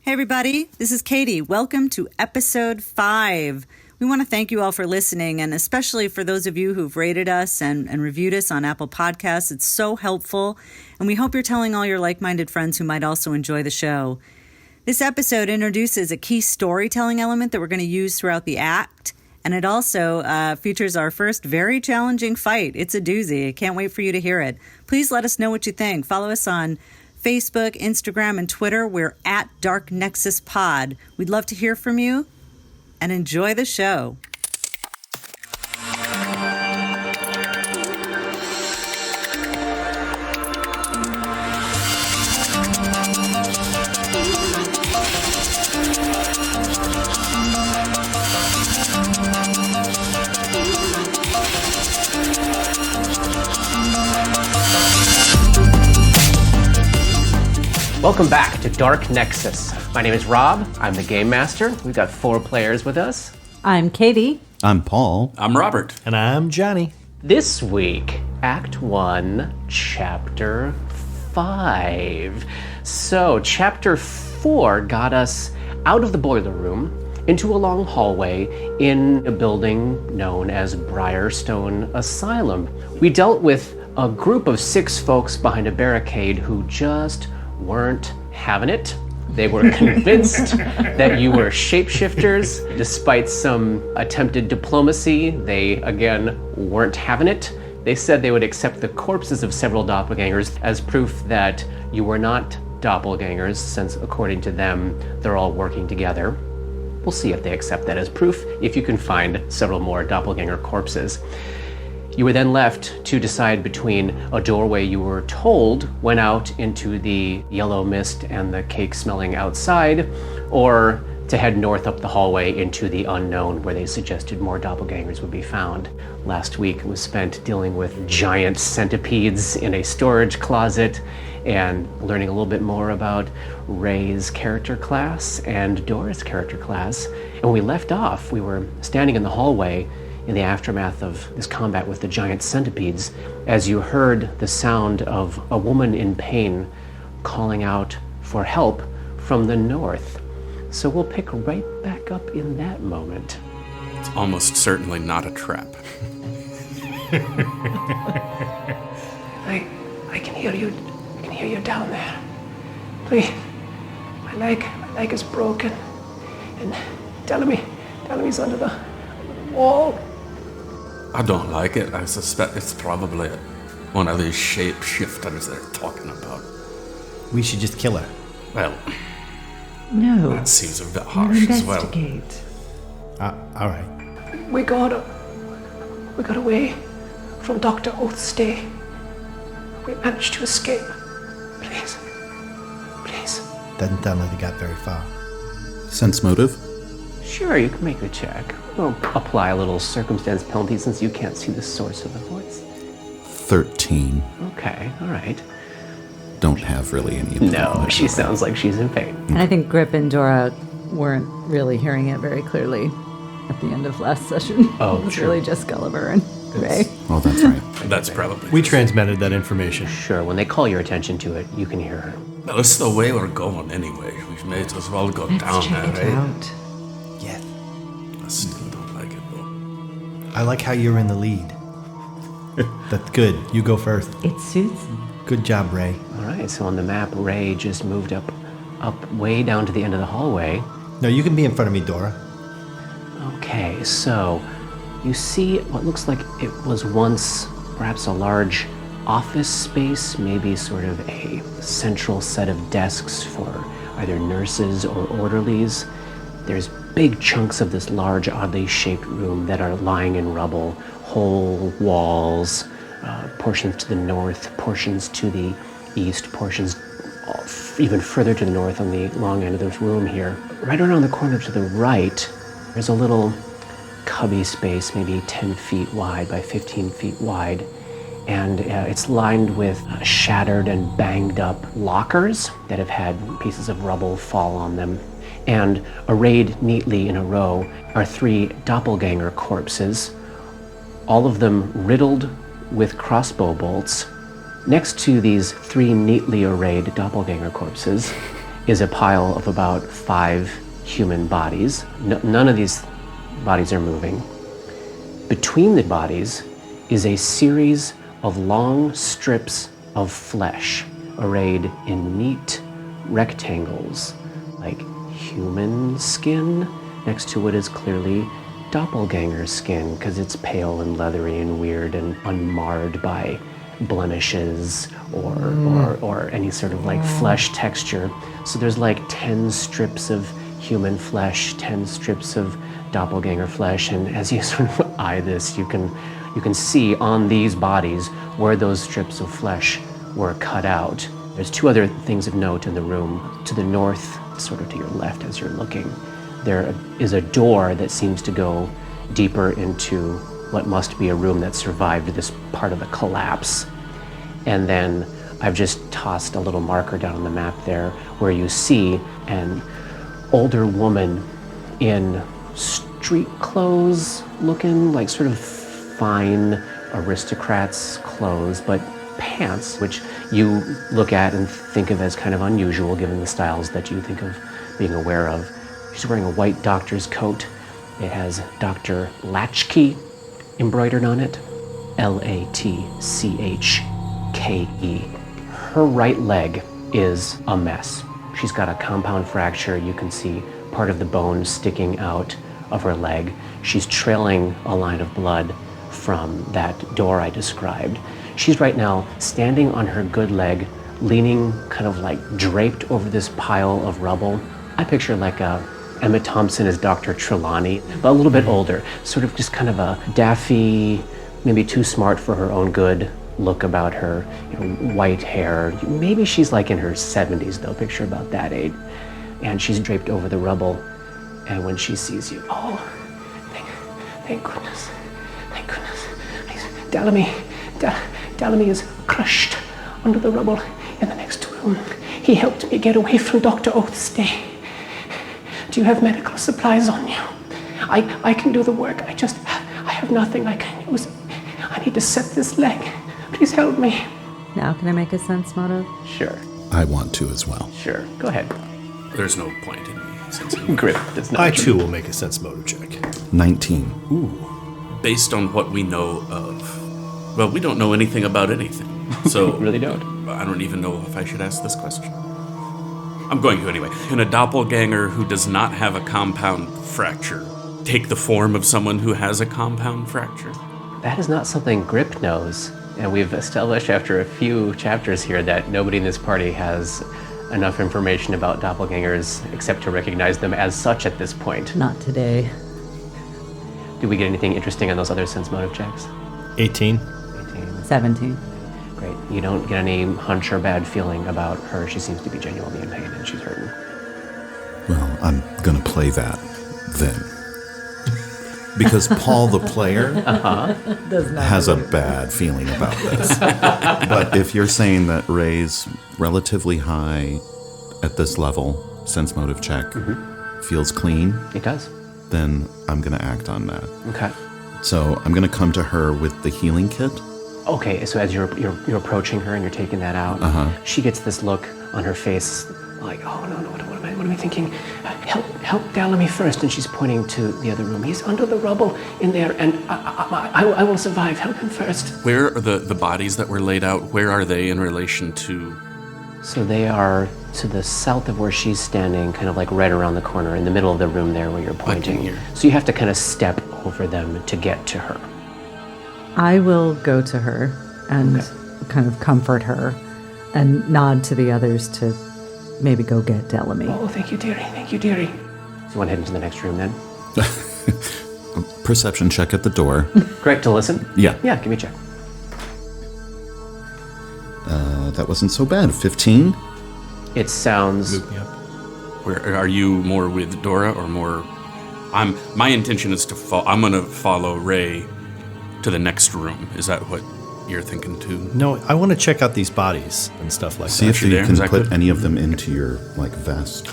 Hey everybody, this is Katie. Welcome to episode 5. We want to thank you all for listening, and especially for those of you who've rated us and reviewed us on Apple Podcasts. It's so helpful, and we hope you're telling all your like-minded friends who might also enjoy the show. This episode introduces a key storytelling element that we're going to use throughout the act, and it also features our first very challenging fight. It's a doozy. I can't wait for you to hear it. Please let us know what you think. Follow us on Facebook, Instagram, and Twitter. We're at Dark Nexus Pod. We'd love to hear from you, and enjoy the show. Welcome back to Dark Nexus. My name is Rob. I'm the Game Master. We've got 4 players with us. I'm Katie. I'm Paul. I'm Robert. And I'm Johnny. This week, Act 1, Chapter 5. So, Chapter 4 got us out of the boiler room into a long hallway in a building known as Briarstone Asylum. We dealt with a group of 6 folks behind a barricade who just weren't having it. They were convinced that you were shapeshifters. Despite some attempted diplomacy, they, again, weren't having it. They said they would accept the corpses of several doppelgangers as proof that you were not doppelgangers, since, according to them, they're all working together. We'll see if they accept that as proof, if you can find several more doppelganger corpses. You were then left to decide between a doorway you were told went out into the yellow mist and the cake smelling outside, or to head north up the hallway into the unknown, where they suggested more doppelgangers would be found. Last week was spent dealing with giant centipedes in a storage closet and learning a little bit more about Ray's character class and Dora's character class. And when we left off, we were standing in the hallway in the aftermath of this combat with the giant centipedes, as you heard the sound of a woman in pain calling out for help from the north. So we'll pick right back up in that moment. It's almost certainly not a trap. I can hear you. I can hear you down there. Please, my leg is broken, and tell me he's under the wall. I don't like it. I suspect it's probably one of these shapeshifters they're talking about. We should just kill her. Well, No. that seems a bit harsh as well. Investigate. All right. We got away from Dr. Oath's stay. We managed to escape. Please. Doesn't sound like they got very far. Sense motive? Sure, you can make the check. We'll apply a little circumstance penalty since you can't see the source of the voice. 13. Okay, all right. Don't have really any input on No, it. she sounds like she's in pain. And I think Grip and Dora weren't really hearing it very clearly at the end of last session. Oh, it was true. really just Gulliver and Ray. Oh, that's right. That's probably. We transmitted that information. Sure, when they call your attention to it, you can hear her. Well, it's the way we're going anyway. We may as well go Let's down check there, it right? out. Yeah. I still don't like it though. I like how you're in the lead. That's good. You go first. It suits him. Good job, Ray. All right, so on the map, Ray just moved up way down to the end of the hallway. No, you can be in front of me, Dora. Okay, so you see what looks like it was once perhaps a large office space, maybe sort of a central set of desks for either nurses or orderlies. There's big chunks of this large, oddly shaped room that are lying in rubble, whole walls, portions to the north, portions to the east, portions even further to the north on the long end of this room here. Right around the corner to the right, there's a little cubby space, maybe 10 feet wide by 15 feet wide. And it's lined with shattered and banged up lockers that have had pieces of rubble fall on them. And arrayed neatly in a row are 3 doppelganger corpses, all of them riddled with crossbow bolts. Next to these 3 neatly arrayed doppelganger corpses is a pile of about 5 human bodies. None of these bodies are moving. Between the bodies is a series of long strips of flesh arrayed in neat rectangles, like human skin. Next to it is clearly doppelganger skin, because it's pale and leathery and weird and unmarred by blemishes or any sort of like flesh texture. So there's like 10 strips of human flesh, 10 strips of doppelganger flesh, and as you sort of eye this, you can see on these bodies where those strips of flesh were cut out. There's 2 other things of note in the room. To the north, sort of to your left as you're looking, there is a door that seems to go deeper into what must be a room that survived this part of the collapse. And then I've just tossed a little marker down on the map there where you see an older woman in street clothes looking, like sort of fine aristocrat's clothes, but pants, which you look at and think of as kind of unusual given the styles that you think of being aware of. She's wearing a white doctor's coat. It has Dr. Latchkey embroidered on it, Latchke. Her right leg is a mess. She's got a compound fracture. You can see part of the bone sticking out of her leg. She's trailing a line of blood from that door I described. She's right now standing on her good leg, leaning kind of like draped over this pile of rubble. I picture like Emma Thompson as Dr. Trelawney, but a little bit older, sort of just kind of a daffy, maybe too smart for her own good look about her, white hair. Maybe she's like in her 70s though, picture about that age. And she's draped over the rubble. And when she sees you, oh, thank goodness. Dallamy is crushed under the rubble in the next room. He helped me get away from Dr. Oath's stay. Do you have medical supplies on you? I can do the work. I have nothing I can use. I need to set this leg. Please help me. Now can I make a sense motive? Sure. I want to as well. Sure. Go ahead. There's no point in me sensing. Grip. That's not I true. too will make a sense motive check. 19. Based on what we know of, well, we don't know anything about anything. So Really don't. I don't even know if I should ask this question. I'm going to anyway. Can a doppelganger who does not have a compound fracture take the form of someone who has a compound fracture? That is not something Grip knows. And we've established after a few chapters here that nobody in this party has enough information about doppelgangers except to recognize them as such at this point. Not today. Did we get anything interesting on those other sense motive checks? 18. 18. 17. Great. You don't get any hunch or bad feeling about her. She seems to be genuinely in pain and she's hurting. Well, I'm going to play that then. Because Paul the player has a bad feeling about this. But if you're saying that Ray's relatively high at this level, sense motive check, feels clean, It does. then I'm going to act on that. Okay. So I'm going to come to her with the healing kit. Okay, so as you're approaching her and you're taking that out, she gets this look on her face like, oh no, what am I thinking? Help Dallamy first. And she's pointing to the other room. He's under the rubble in there, and I will survive. Help him first. Where are the bodies that were laid out? Where are they in relation to? So they are to the south of where she's standing, kind of like right around the corner, in the middle of the room there where you're pointing. here. So you have to kind of step over them to get to her. I will go to her and kind of comfort her and nod to the others to maybe go get Dellamy. Oh, thank you, dearie. So you want to head into the next room then? Perception check at the door. Great, to listen? Yeah. Yeah, give me a check. That wasn't so bad. 15? It sounds... Loop me up. Where are you more with Dora or more? My intention is to I'm gonna follow Ray to the next room. Is that what you're thinking too? No, I want to check out these bodies and stuff like See that. if you there? can Is that put good? any of them into your, vest.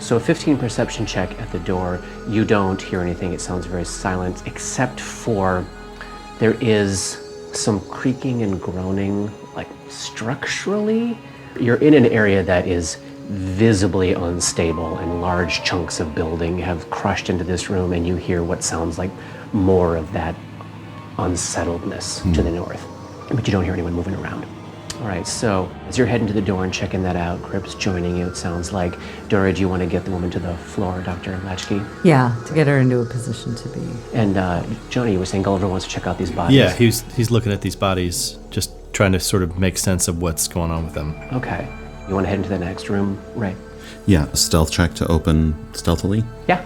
So a 15 perception check at the door. You don't hear anything. It sounds very silent, except for there is some creaking and groaning, like structurally. You're in an area that is visibly unstable, and large chunks of building have crushed into this room, and you hear what sounds like more of that unsettledness to the north. But you don't hear anyone moving around. All right, so as you're heading to the door and checking that out, Crip's joining you, it sounds like. Dora, do you want to get the woman to the floor, Dr. Latchkey? Yeah, to get her into a position to be. And Jonah, you were saying Gulliver wants to check out these bodies. Yeah, he's looking at these bodies, just trying to sort of make sense of what's going on with them. Okay. You want to head into the next room, Ray? Yeah, a stealth check to open stealthily. Yeah.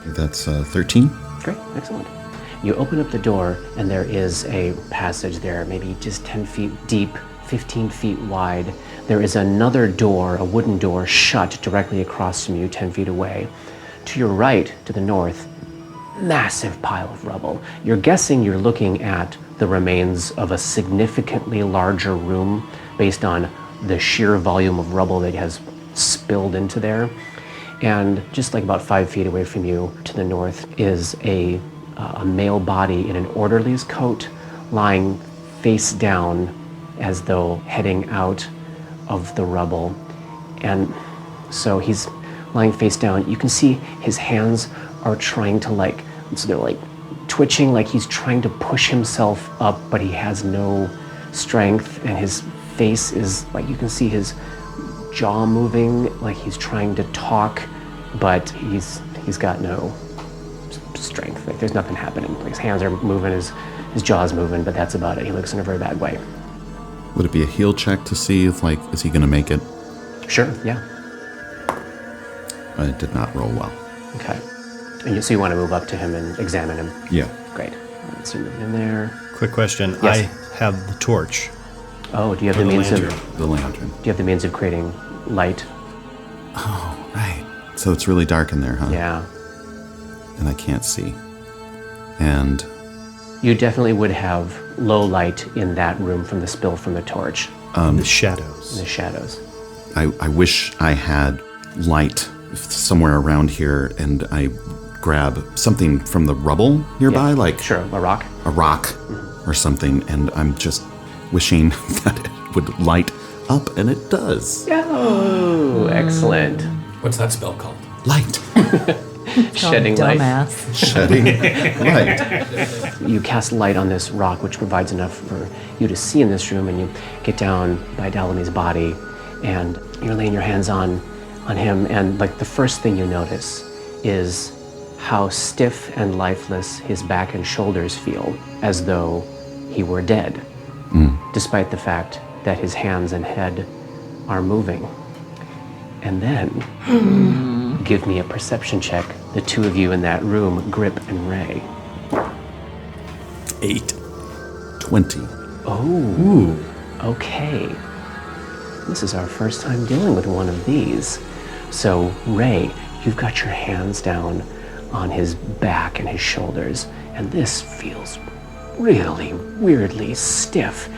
That's 13. Great, excellent. You open up the door, and there is a passage there, maybe just 10 feet deep, 15 feet wide. There is another door, a wooden door, shut directly across from you, 10 feet away. To your right, to the north, massive pile of rubble. You're guessing you're looking at the remains of a significantly larger room based on the sheer volume of rubble that has spilled into there. And just like about 5 feet away from you, to the north, is a male body in an orderly's coat, lying face down as though heading out of the rubble. And so he's lying face down. You can see his hands are trying to so they're twitching, like he's trying to push himself up, but he has no strength, and his face is you can see his jaw moving, like he's trying to talk, but he's got no strength. There's nothing happening. His hands are moving, his jaw's moving, but that's about it. He looks in a very bad way. Would it be a heal check to see if, is he going to make it? Sure, yeah. It did not roll well. Okay. And so you want to move up to him and examine him? Yeah. Great. So you're moving in there. Quick question. Yes. I have the torch. Oh, do you have Or the the means lantern. of... The lantern. Do you have the means of creating light? Oh, right. So it's really dark in there, huh? Yeah. And I can't see. And You definitely would have low light in that room from the spill from the torch. The shadows. In the shadows. I wish I had light somewhere around here, and I grab something from the rubble nearby, Sure, a rock. a rock or something, and I'm just wishing that it would light up, and it does. Oh, excellent. What's that spell called? Light. Shedding light. Dumbass. Shedding light. You cast light on this rock, which provides enough for you to see in this room, and you get down by Dalamy's body, and you're laying your hands on him, and the first thing you notice is how stiff and lifeless his back and shoulders feel, as though he were dead, despite the fact that his hands and head are moving. And then, give me a perception check, the two of you in that room, Grip and Ray. 8. 20. Oh, okay. This is our first time dealing with one of these. So, Ray, you've got your hands down on his back and his shoulders, and this feels really weirdly stiff.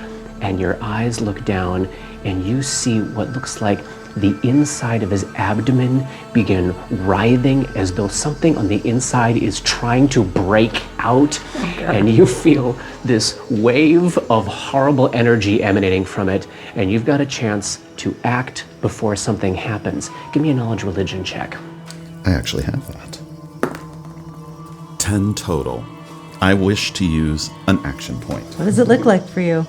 And your eyes look down, and you see what looks like the inside of his abdomen begin writhing as though something on the inside is trying to break out. And you feel this wave of horrible energy emanating from it, and you've got a chance to act before something happens. Give me a knowledge religion check. I actually have that. 10 total. I wish to use an action point. What does it look like for you?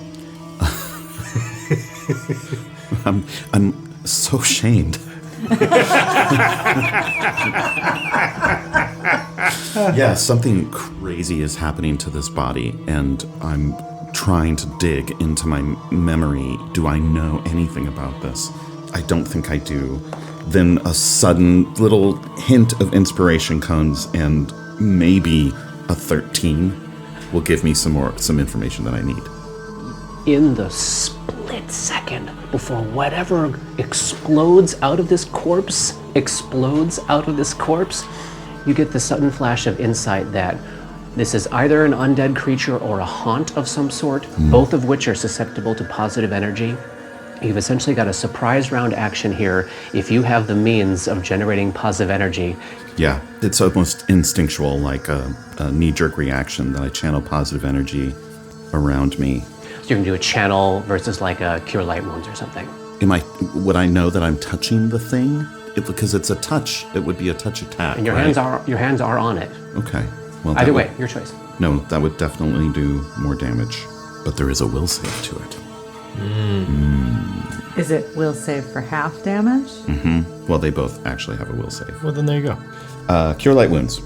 I'm so shamed. Yeah, something crazy is happening to this body, and I'm trying to dig into my memory. Do I know anything about this? I don't think I do. Then a sudden little hint of inspiration comes, and maybe a 13 will give me some information that I need. In the split second before whatever explodes out of this corpse, you get the sudden flash of insight that this is either an undead creature or a haunt of some sort, both of which are susceptible to positive energy. You've essentially got a surprise round action here if you have the means of generating positive energy. Yeah, it's almost instinctual, like a knee-jerk reaction that I channel positive energy around me. So you can do a channel versus like a cure light wounds or something. Would I know that I'm touching the thing? Because it's a touch. It would be a touch attack. And your right? hands are on it. Okay. Well, Either way, your choice. No, that would definitely do more damage. But there is a will save to it. Is it will save for half damage? Mm-hmm. Well, they both actually have a will save. Well, then there you go. Cure Light Wounds.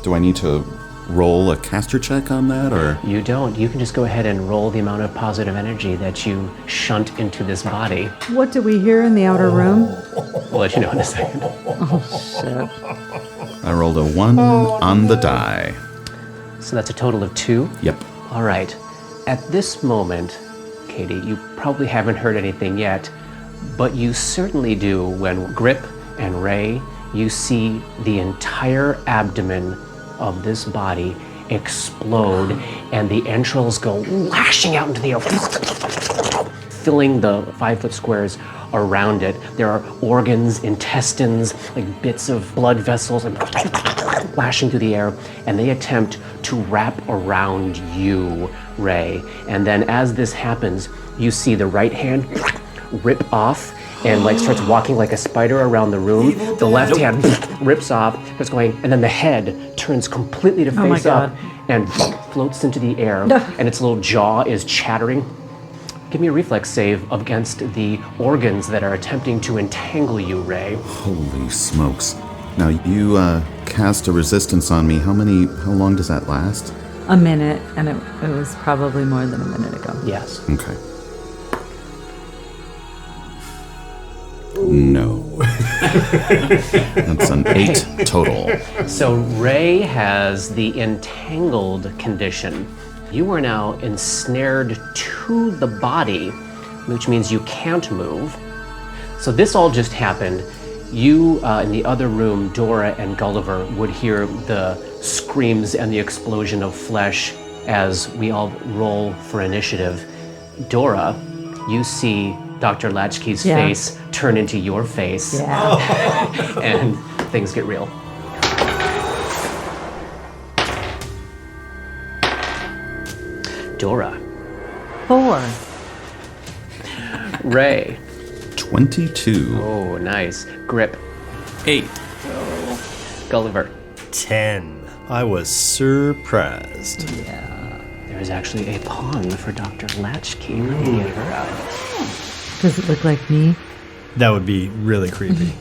Do I need to roll a caster check on that, or? You don't. You can just go ahead and roll the amount of positive energy that you shunt into this body. What do we hear in the outer room? We'll let you know in a second. Oh, shit. I rolled a 1 on the die. So that's a total of 2? Yep. All right. At this moment, Katie, you probably haven't heard anything yet, but you certainly do when Grip and Ray, you see the entire abdomen of this body explode and the entrails go lashing out into the air, filling the 5-foot squares around it. There are organs, intestines, like bits of blood vessels lashing through the air, and they attempt to wrap around you, Ray. And then as this happens, you see the right hand rip off and like starts walking like a spider around the room. The left hand rips off, starts going, and then the head turns completely to face up and floats into the air, and its little jaw is chattering. Give me a reflex save against the organs that are attempting to entangle you, Ray. Holy smokes. Now, you cast a resistance on me. How long does that last? A minute, and it was probably more than a minute ago. Yes. Okay. No. That's an 8 total. So Ray has the entangled condition. You are now ensnared to the body, which means you can't move. So this all just happened. You, in the other room, Dora and Gulliver, would hear the screams and the explosion of flesh as we all roll for initiative. Dora, you see Dr. Latchkey's face turn into your face, and things get real. Dora. 4. Ray. 22. Oh, nice. Grip. 8. Gulliver. 10. I was surprised. There is actually a pawn for Dr. Latchkey. Let me get her out. Does it look like me? That would be really creepy.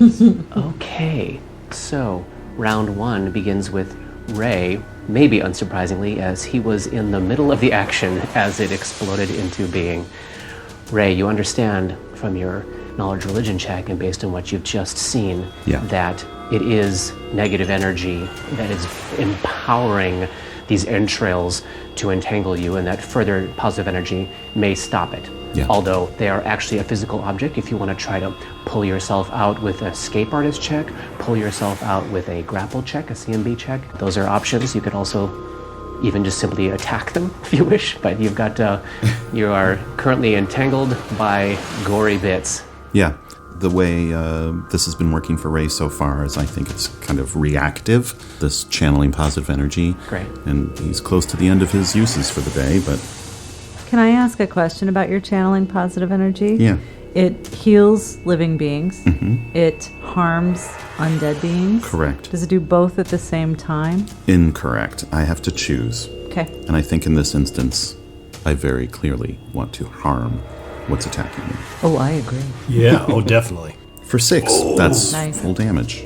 Okay, so round 1 begins with Ray, maybe unsurprisingly, as he was in the middle of the action as it exploded into being. Ray, you understand from your knowledge religion check and based on what you've just seen that it is negative energy that is empowering these entrails to entangle you, and that further positive energy may stop it. Although they are actually a physical object. If you want to try to pull yourself out with an escape artist check, pull yourself out with a grapple check, a CMB check, those are options. You could also even just simply attack them if you wish, but you've got, you are currently entangled by gory bits. Yeah, the way this has been working for Ray so far is I think it's kind of reactive, this channeling positive energy. Great. And he's close to the end of his uses for the day, but... Can I ask a question about your channeling positive energy? Yeah. It heals living beings. Mm-hmm. It harms undead beings. Correct. Does it do both at the same time? Incorrect. I have to choose. Okay. And I think in this instance, I very clearly want to harm what's attacking me. Oh, I agree. Yeah, oh, definitely. For 6, that's Nice. full damage.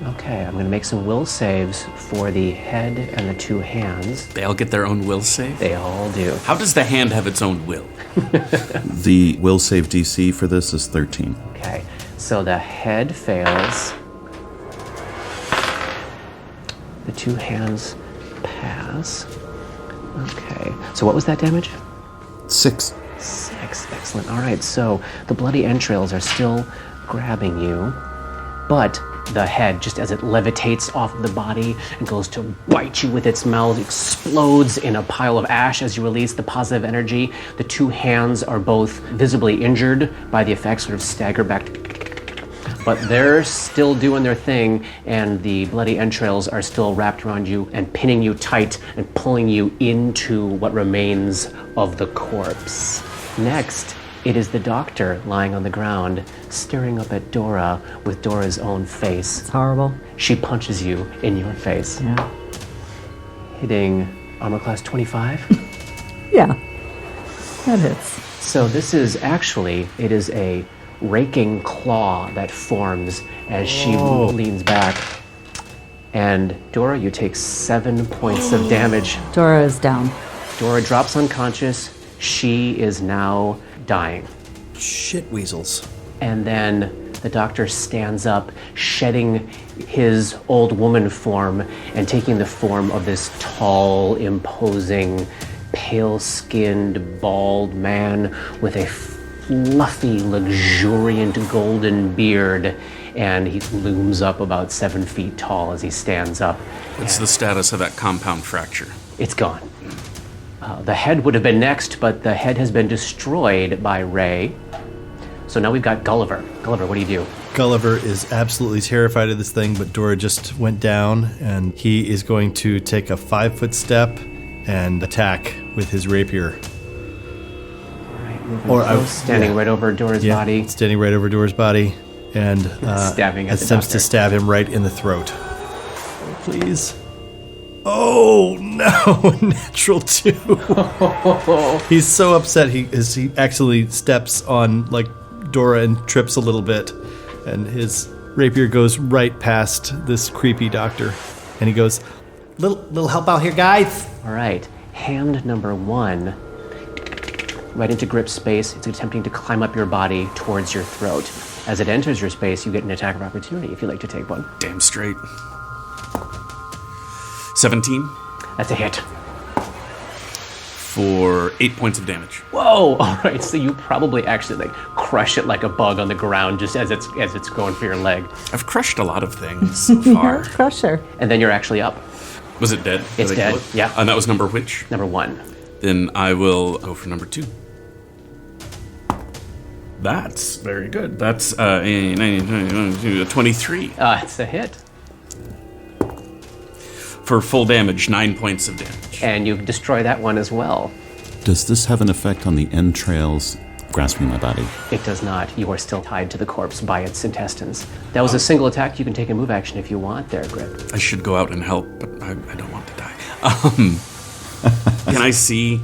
Okay, I'm going to make some will saves for the head and the 2 hands. They all get their own will save? They all do. How does the hand have its own will? The will save DC for this is 13. Okay, so the head fails. The 2 hands pass. Okay, so what was that damage? 6. 6, excellent. All right, so the bloody entrails are still grabbing you, but the head, just as it levitates off the body and goes to bite you with its mouth, explodes in a pile of ash as you release the positive energy. The 2 hands are both visibly injured by the effects, sort of stagger back. But they're still doing their thing, and the bloody entrails are still wrapped around you and pinning you tight and pulling you into what remains of the corpse. Next It is the doctor lying on the ground, staring up at Dora with Dora's own face. It's horrible. She punches you in your face. Yeah. Hitting armor class 25. Yeah. That hits. So this is actually, it is a raking claw that forms as she leans back. And Dora, you take 7 points of damage. Dora is down. Dora drops unconscious. She is now dying. Shit weasels. And then the doctor stands up, shedding his old woman form and taking the form of this tall, imposing, pale-skinned, bald man with a fluffy, luxuriant golden beard. And he looms up about 7 feet tall as he stands up. What's the status of that compound fracture? It's gone. The head would have been next, but the head has been destroyed by Ray. So now we've got Gulliver. Gulliver, what do you do? Gulliver is absolutely terrified of this thing, but Dora just went down, and he is going to take a 5-foot step and attack with his rapier. All right, moving close, standing right over Dora's body. Standing right over Dora's body, and stabbing at the attempts doctor. to stab him right in the throat. Please. Oh no! Natural 2. He's so upset. He actually steps on like Dora and trips a little bit, and his rapier goes right past this creepy doctor, and he goes, "Little help out here, guys." All right, hand number 1, right into grip space. It's attempting to climb up your body towards your throat. As it enters your space, you get an attack of opportunity if you'd like to take one. Damn straight. 17 That's a hit. for 8 points of damage. Whoa! All right, so you probably actually like crush it like a bug on the ground just as it's going for your leg, I've crushed a lot of things so far. Crusher. and then you're actually up. Was it dead? It's Did I kill dead, it? yeah. And that was number which? Number 1. Then I will go for number 2. That's very good. That's 23 It's a hit, for full damage, 9 points of damage. and you destroy that one as well. Does this have an effect on the entrails grasping my body? It does not. You are still tied to the corpse by its intestines. That was a single attack. You can take a move action if you want there, Grip. I should go out and help, but I don't want to die. Can I see?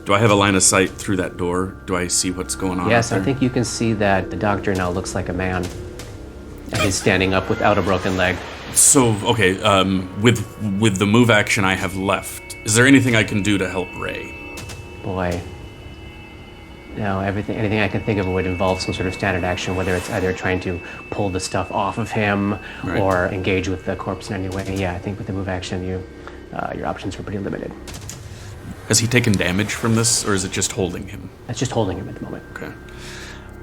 Do I have a line of sight through that door? Do I see what's going on? Yes, out I there? think you can see that the doctor now looks like a man. And he's standing up without a broken leg. So, okay, with the move action I have left, is there anything I can do to help Ray? Boy. No, anything I can think of would involve some sort of standard action, whether it's either trying to pull the stuff off of him Right. or engage with the corpse in any way. Yeah, I think with the move action, your options are pretty limited. Has he taken damage from this, or is it just holding him? That's just holding him at the moment. Okay.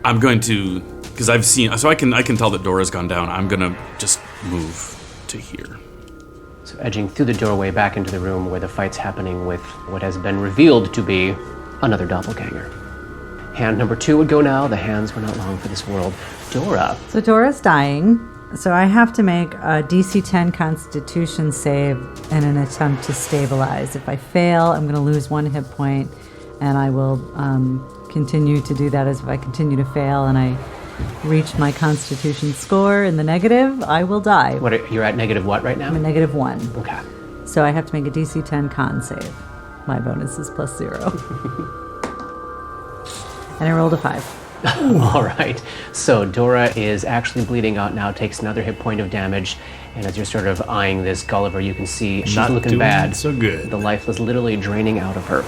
I'm going to, because I've seen, so I can tell that Dora's gone down. I'm gonna just move to here. So edging through the doorway back into the room where the fight's happening with what has been revealed to be another doppelganger. Hand number 2 would go now. The hands were not long for this world. Dora. So Dora's dying. So I have to make a DC 10 Constitution save in an attempt to stabilize. If I fail, I'm going to lose 1 hit point, and I will continue to do that as if I continue to fail and I reach my Constitution score in the negative, I will die. You're at negative what right now? I'm at -1. Okay. So I have to make a DC 10 con save. My bonus is +0. And I rolled a 5. All right. So Dora is actually bleeding out now, takes another hit point of damage. And as you're sort of eyeing this Gulliver, you can see she's Not looking doing bad. so good. The life is literally draining out of her.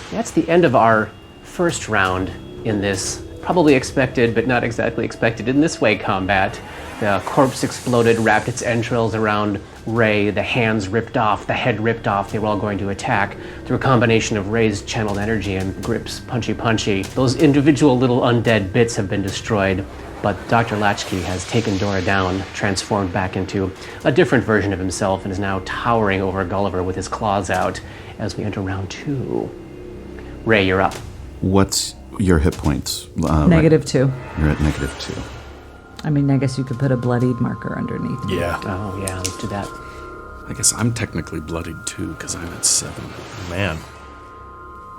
That's the end of our first round in this probably expected, but not exactly expected in this way combat. The corpse exploded, wrapped its entrails around Ray, the hands ripped off, the head ripped off. They were all going to attack through a combination of Ray's channeled energy and Grip's punchy. Those individual little undead bits have been destroyed, but Dr. Latchkey has taken Dora down, transformed back into a different version of himself, and is now towering over Gulliver with his claws out as we enter round 2. Ray, you're up. What's your hit points? -2. You're at -2. I mean, I guess you could put a bloodied marker underneath. Yeah. Oh, yeah, let's do that. I guess I'm technically bloodied too, because I'm at 7. Man.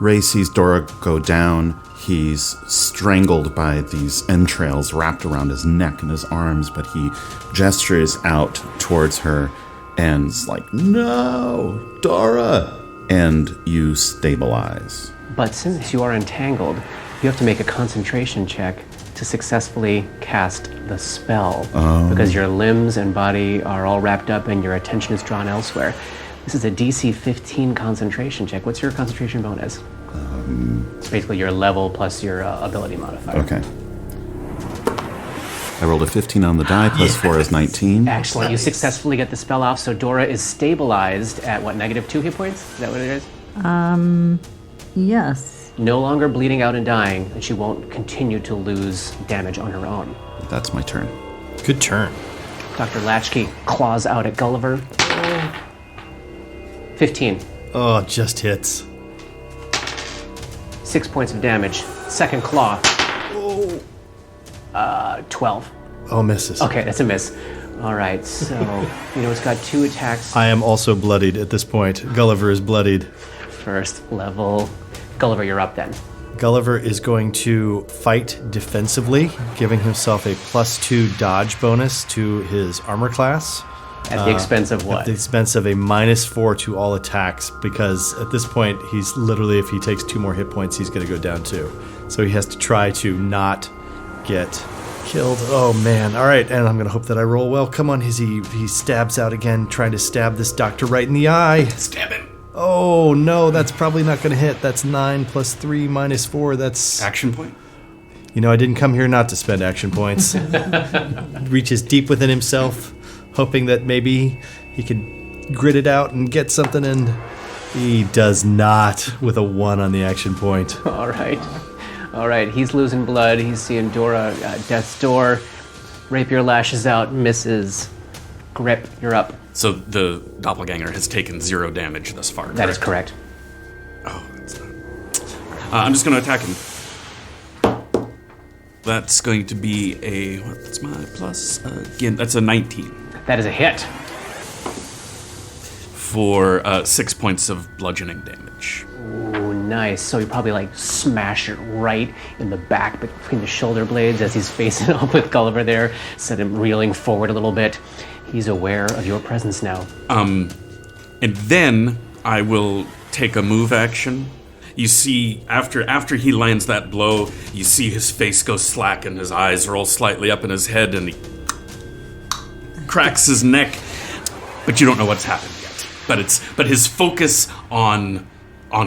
Ray sees Dora go down. He's strangled by these entrails wrapped around his neck and his arms, but he gestures out towards her and is like, "No, Dora!" And you stabilize. But since you are entangled, you have to make a concentration check to successfully cast the spell. Because your limbs and body are all wrapped up and your attention is drawn elsewhere. This is a DC 15 concentration check. What's your concentration bonus? It's basically your level plus your ability modifier. Okay. I rolled a 15 on the die, plus 4 is 19. Excellent. You successfully get the spell off, so Dora is stabilized at what, -2 hit points? Is that what it is? Yes. No longer bleeding out and dying, and she won't continue to lose damage on her own. That's my turn. Good turn. Dr. Latchkey claws out at Gulliver. 15. Oh, just hits. 6 points of damage. Second claw. 12. Oh, misses. Okay, that's a miss. All right, so, it's got 2 attacks. I am also bloodied at this point. Gulliver is bloodied. First level. Gulliver, you're up then. Gulliver is going to fight defensively, giving himself a +2 dodge bonus to his armor class. At the expense of what? At the expense of a -4 to all attacks, because at this point, he's literally, if he takes 2 more hit points, he's going to go down 2. So he has to try to not get killed. Oh, man. All right, and I'm going to hope that I roll well. Come on, he stabs out again, trying to stab this doctor right in the eye. Stab him. Oh, no, that's probably not going to hit. That's 9 + 3 - 4. That's... Action point. I didn't come here not to spend action points. Reaches deep within himself, hoping that maybe he could grit it out and get something, and he does not with a 1 on the action point. All right, he's losing blood. He's seeing Dora at death's door. Rapier lashes out, misses. Grip, you're up. So the doppelganger has taken 0 damage thus far. That is correct. Oh, that's not. I'm just going to attack him. That's going to be what's my plus? Again, that's a 19. That is a hit. For 6 points of bludgeoning damage. Ooh, nice. So you probably smash it right in the back between the shoulder blades as he's facing up with Gulliver there, set him reeling forward a little bit. He's aware of your presence now. And then I will take a move action. You see, after he lands that blow, you see his face go slack and his eyes roll slightly up in his head, and he cracks his neck. But you don't know what's happened yet. But his focus on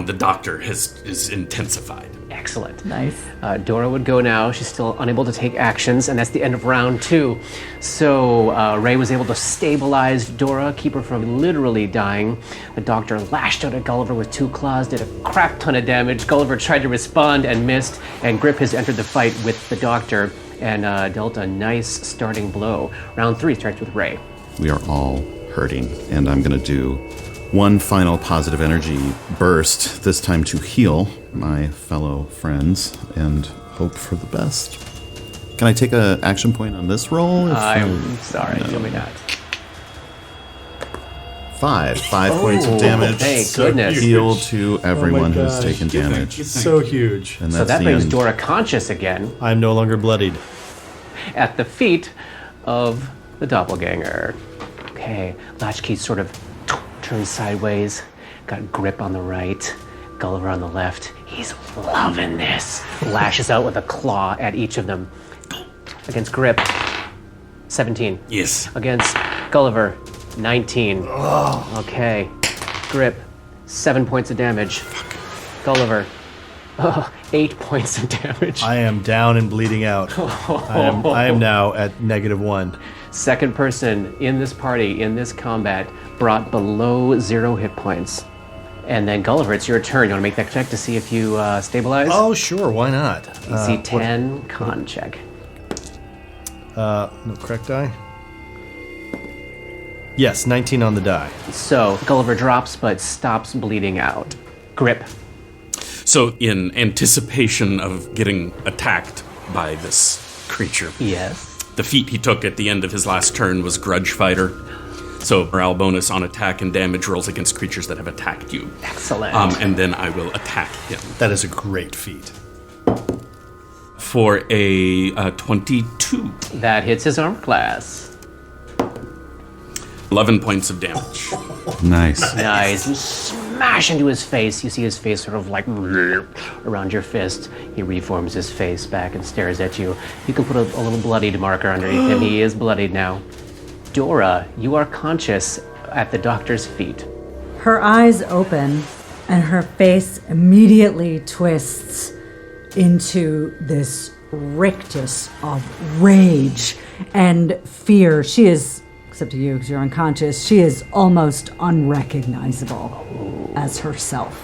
the doctor is intensified. Excellent. Nice. Dora would go now. She's still unable to take actions, and that's the end of round 2. So Ray was able to stabilize Dora, keep her from literally dying. The doctor lashed out at Gulliver with 2 claws, did a crap ton of damage. Gulliver tried to respond and missed, and Grip has entered the fight with the doctor and dealt a nice starting blow. Round 3 starts with Ray. We are all hurting, and I'm going to do one final positive energy burst, this time to heal my fellow friends and hope for the best. Can I take an action point on this roll? I'm sorry, tell me not. 5 points of damage. Thank goodness. Heal to everyone who's gosh. taken damage. It's so huge. And So that's that the brings end. Dora conscious again I'm no longer bloodied. at the feet of the doppelganger. Okay, Latchkey sort of turns sideways, got Grip on the right, Gulliver on the left. He's loving this. Lashes out with a claw at each of them. Against Grip, 17. Yes. Against Gulliver, 19. Okay. Grip, 7 points of damage. Gulliver, 8 points of damage. I am down and bleeding out. I am now at -1. Second person in this party, in this combat, brought below 0 hit points. And then Gulliver, it's your turn. You want to make that check to see if you stabilize? Oh, sure, why not? DC 10 con check. No, correct die? Yes, 19 on the die. So Gulliver drops but stops bleeding out. Grip. So in anticipation of getting attacked by this creature, Yes. the feat he took at the end of his last turn was Grudge Fighter. So morale bonus on attack and damage rolls against creatures that have attacked you. Excellent. And then I will attack him. That is a great feat. For a 22. That hits his armor class. 11 points of damage. Nice. Nice. You smash into his face. You see his face sort of like around your fist. He reforms his face back and stares at you. You can put a little bloodied marker underneath him. He is bloodied now. Dora, you are conscious at the doctor's feet. Her eyes open, and her face immediately twists into this rictus of rage and fear. She is, except to you because you're unconscious, she is almost unrecognizable as herself.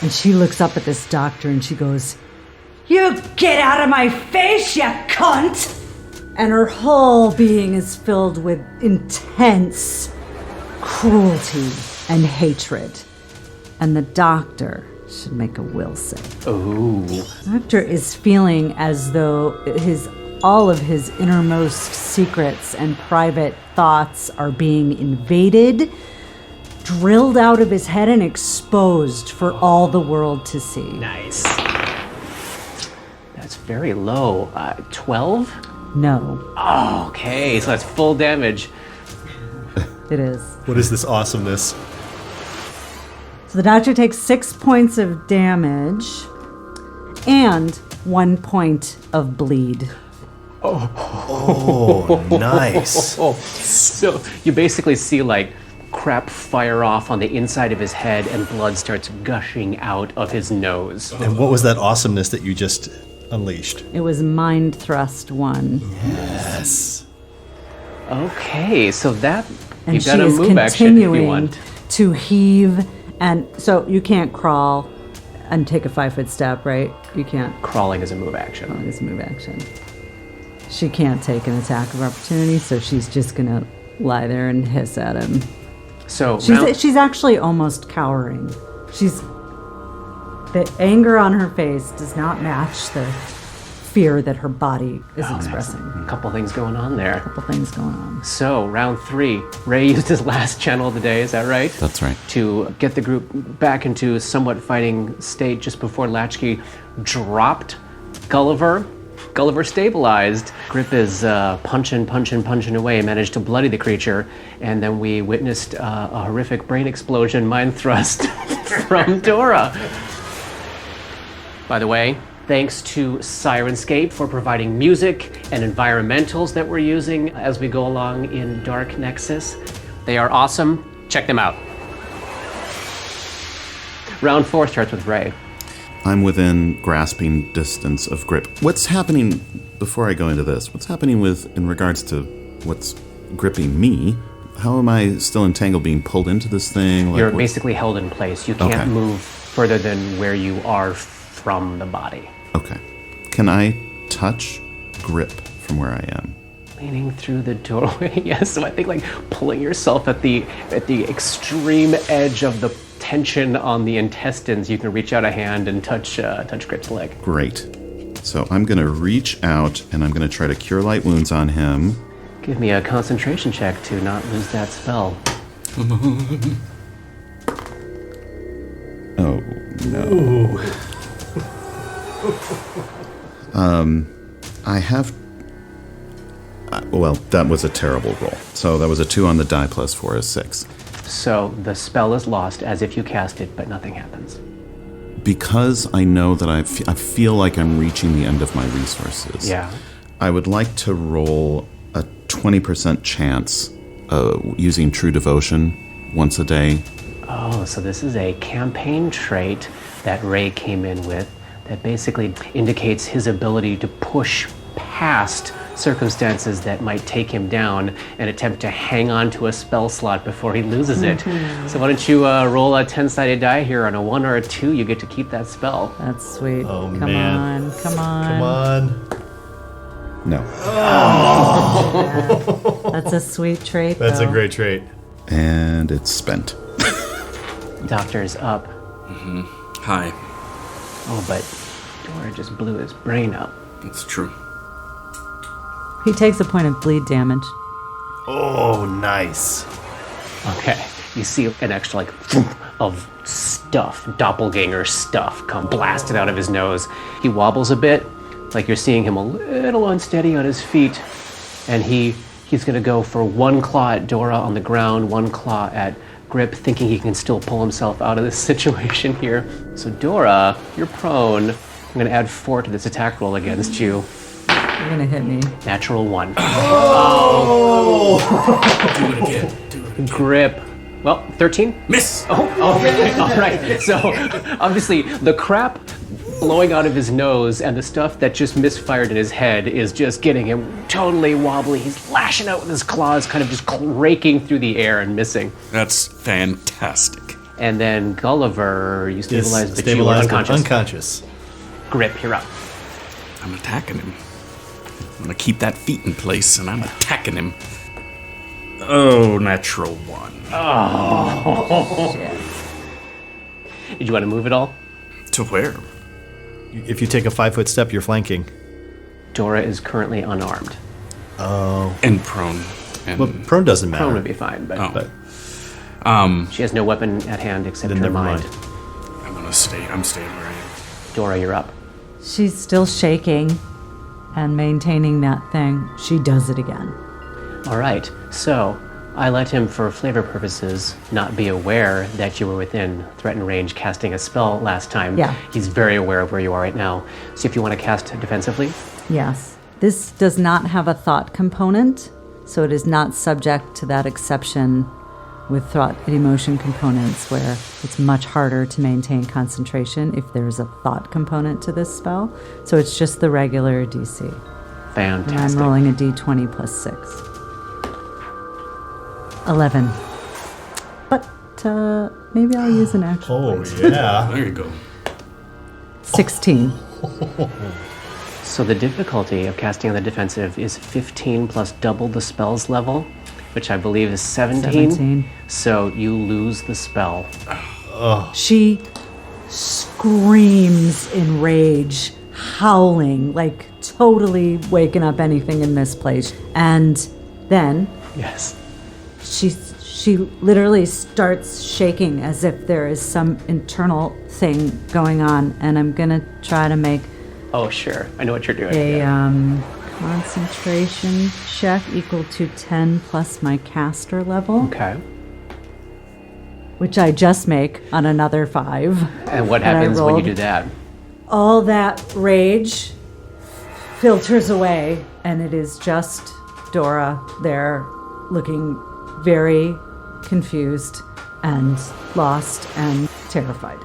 And she looks up at this doctor and she goes, "You get out of my face, you cunt!" And her whole being is filled with intense cruelty and hatred. And the doctor should make a will save. Ooh. The doctor is feeling as though all of his innermost secrets and private thoughts are being invaded, drilled out of his head, and exposed for all the world to see. Nice. That's very low. 12? No, Oh, okay, so that's full damage. it is. What is this awesomeness? So the doctor takes 6 points of damage and 1 point of bleed. Oh, nice. So you basically see like crap fire off on the inside of his head and blood starts gushing out of his nose. And what was that awesomeness that you just unleashed? It was Mind Thrust 1. Yes. Okay, so that And you've she got a is move action if you continuing want. to heave. And so you can't crawl and take a 5-foot step, right? You can't. Crawling is a move action. Oh, this move action. She can't take an attack of opportunity, so she's just gonna lie there and hiss at him. So She's actually almost cowering. The anger on her face does not match the fear that her body is expressing. a couple things going on there. Couple things going on. So round 3, Ray used his last channel of the day. Is that right? That's right. To get the group back into a somewhat fighting state just before Latchkey dropped Gulliver. Gulliver stabilized. Grip is punching away, managed to bloody the creature, and then we witnessed a horrific brain explosion, mind thrust from Dora. By the way, thanks to Syrinscape for providing music and environmentals that we're using as we go along in Dark Nexus. They are awesome. Check them out. Round 4 starts with Ray. I'm within grasping distance of Grip. What's happening, before I go into this, what's happening in regards to what's gripping me? How am I still entangled, being pulled into this thing? You're basically held in place. You can't Okay. move further than where you are from the body. Okay. Can I touch Grip from where I am? Leaning through the doorway, yes. So I think like pulling yourself at the extreme edge of the tension on the intestines, you can reach out a hand and touch Grip's leg. Great. So I'm going to reach out and I'm going to try to cure light wounds on him. Give me a concentration check to not lose that spell. Oh, no. I have... well, that was a terrible roll. So that was a 2 on the die plus 4 is 6. So the spell is lost as if you cast it, but nothing happens. Because I know that I feel like I'm reaching the end of my resources. Yeah. I would like to roll a 20% chance using True Devotion once a day. Oh, so this is a campaign trait that Ray came in with that basically indicates his ability to push past circumstances that might take him down and attempt to hang on to a spell slot before he loses it. So why don't you roll a 10-sided die here. On a 1 or a 2, you get to keep that spell. That's sweet. Oh, Come man. on, come on. Come on. No. That's a sweet trait. That's a though. great trait. And it's spent. Doctor's up. Hi. Oh, but Dora just blew his brain up. It's true. He takes a point of bleed damage. Oh, nice. Okay, you see an extra of stuff, doppelganger stuff, come blasted out of his nose. He wobbles a bit, like you're seeing him a little unsteady on his feet, and he's gonna go for one claw at Dora on the ground, one claw at Grip, thinking he can still pull himself out of this situation here. So Dora, you're prone. I'm gonna add 4 to this attack roll against you. You're gonna hit me. Natural 1. Do it again. Do it again. Grip. Well, 13? Miss! Okay, all right. So, obviously, the crap blowing out of his nose and the stuff that just misfired in his head is just getting him totally wobbly. He's lashing out with his claws, kind of just raking through the air and missing. That's fantastic. And then Gulliver, you stabilized, but you were Stabilized, unconscious. unconscious. Grip, you're up. I'm attacking him. I'm gonna keep that feet in place, and I'm attacking him. Oh, natural 1. Did you want to move at all? To where? If you take a 5-foot step, you're flanking. Dora is currently unarmed. And prone. And Well, prone doesn't matter. Prone would be fine, but But she has no weapon at hand except then her never mind. mind. I'm staying where I am. Dora, you're up. She's still shaking and maintaining that thing. She does it again. All right, so I let him, for flavor purposes, not be aware that you were within threatened range casting a spell last time. Yeah. He's very aware of where you are right now. So if you want to cast defensively, Yes. This does not have a thought component, so it is not subject to that exception with thought and emotion components where it's much harder to maintain concentration if there's a thought component to this spell. So it's just the regular DC. And fantastic. I'm rolling a d20 plus 6. 11. But maybe I'll use an actual. yeah. There you go. 16. So the difficulty of casting on the defensive is 15 plus double the spell's level, which I believe is 17. 17. So you lose the spell. She screams in rage, howling, like totally waking up anything in this place. And then Yes. she literally starts shaking as if there is some internal thing going on. And I'm gonna try to make Oh, sure. I know what you're doing. a Yeah. concentration check equal to 10 plus my caster level, Okay. which I just make on another 5. And what And I happens when you rolled. do that? All that rage filters away, and it is just Dora there looking very confused and lost and terrified.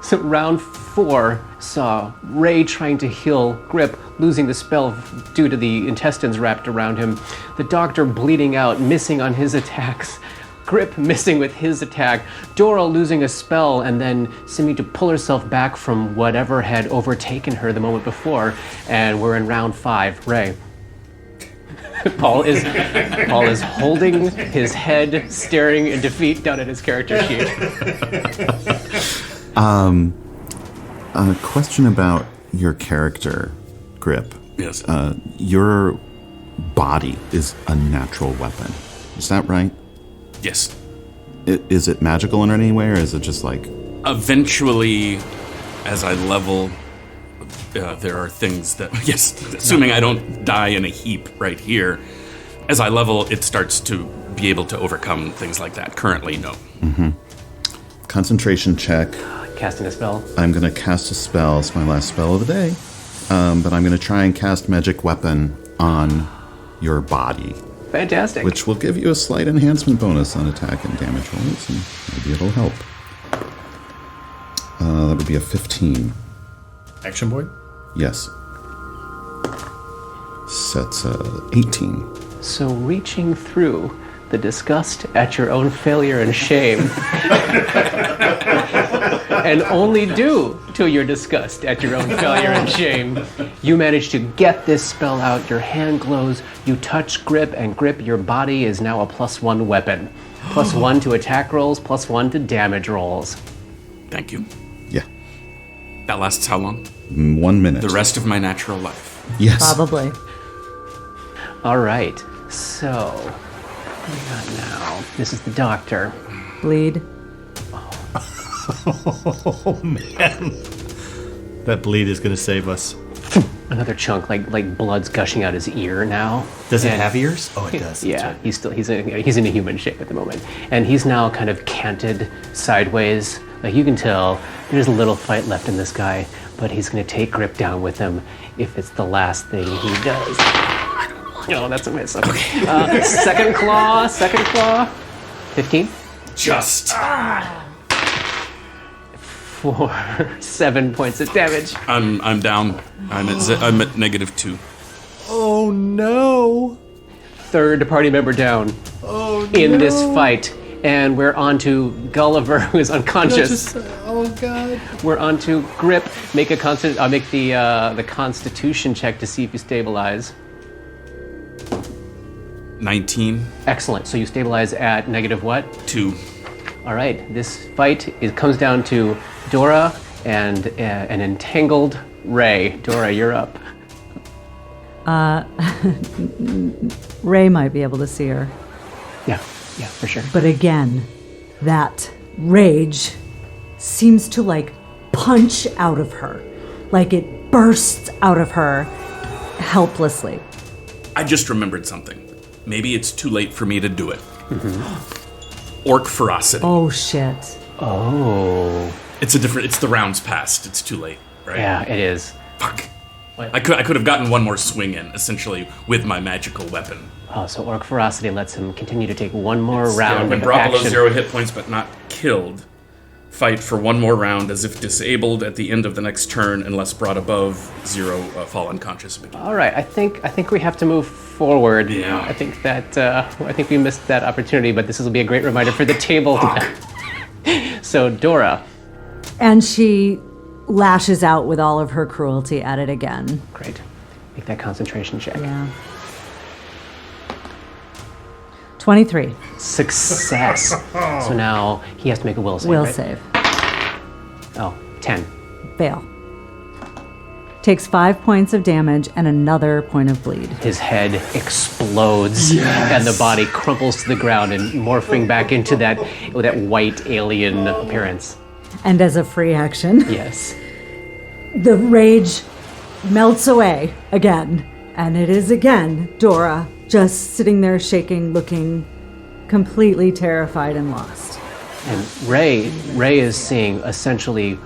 So round 4 saw Ray trying to heal Grip, losing the spell due to the intestines wrapped around him. The doctor bleeding out, missing on his attacks. Grip missing with his attack. Dora losing a spell and then seeming to pull herself back from whatever had overtaken her the moment before. And we're in round 5. Ray. Paul is holding his head, staring in defeat down at his character sheet. A question about your character, Grip. Yes. Your body is a natural weapon. Is that right? Yes. Is it magical in any way, or is it just like... Eventually, as I level, there are things that... Yes, assuming I don't die in a heap right here, as I level, it starts to be able to overcome things like that. Currently, no. Concentration check. Casting a spell. I'm going to cast a spell. It's my last spell of the day. But I'm going to try and cast Magic Weapon on your body, Fantastic. which will give you a slight enhancement bonus on attack and damage rolls, and maybe it'll help. That would be a 15. Action board? Yes. That's 18. So reaching through the disgust at your own failure and shame, and only due to your disgust at your own failure and shame, you manage to get this spell out. Your hand glows, you touch Grip, and Grip, your body is now a +1 weapon. +1 to attack rolls, +1 to damage rolls. Thank you. Yeah. That lasts how long? 1 minute. The rest of my natural life. Yes. Probably. All right, so What do we got now? This is the doctor. Bleed. Oh, man. That bleed is going to save us. Another chunk, like blood's gushing out his ear now. Does it And- have ears? Oh, it does. Yeah, he's in a human shape at the moment, and he's now kind of canted sideways. Like you can tell, there's a little fight left in this guy, but he's going to take Grip down with him if it's the last thing he does. Oh, that's a miss. Okay. Second claw. 15. Just. 7 points of damage. I'm down. I'm at -2. Oh, no. Third party member down in this fight. And we're on to Gulliver, who is unconscious. Oh, God. We're on to Grip. Make the Constitution check to see if you stabilize. 19. Excellent. So you stabilize at negative what? 2. All right. This fight comes down to Dora and an entangled Ray. Dora, you're up. Ray might be able to see her. Yeah, for sure. But again, that rage seems to like punch out of her. Like it bursts out of her helplessly. I just remembered something. Maybe it's too late for me to do it. Orc ferocity. Oh shit. Oh. It's the rounds past. It's too late, right? Yeah, it is. Fuck. What? I could have gotten one more swing in, essentially, with my magical weapon. Oh, so Orc Ferocity lets him continue to take one more Yeah, round when of brought below action. 0 hit points but not killed, fight for one more round as if disabled at the end of the next turn unless brought above 0, fall unconscious again. All right, I think we have to move forward. Yeah. I think we missed that opportunity, but this will be a great reminder for the table. So Dora. And she lashes out with all of her cruelty at it again. Great. Make that concentration check. Yeah. 23. Success. So now he has to make a will save. Will right? save. Oh, 10. Fail. Takes 5 points of damage and another point of bleed. His head explodes, and the body crumples to the ground and morphing back into that white alien appearance. And as a free action, Yes. the rage melts away again. And it is again Dora, just sitting there shaking, looking completely terrified and lost. And Ray is seeing essentially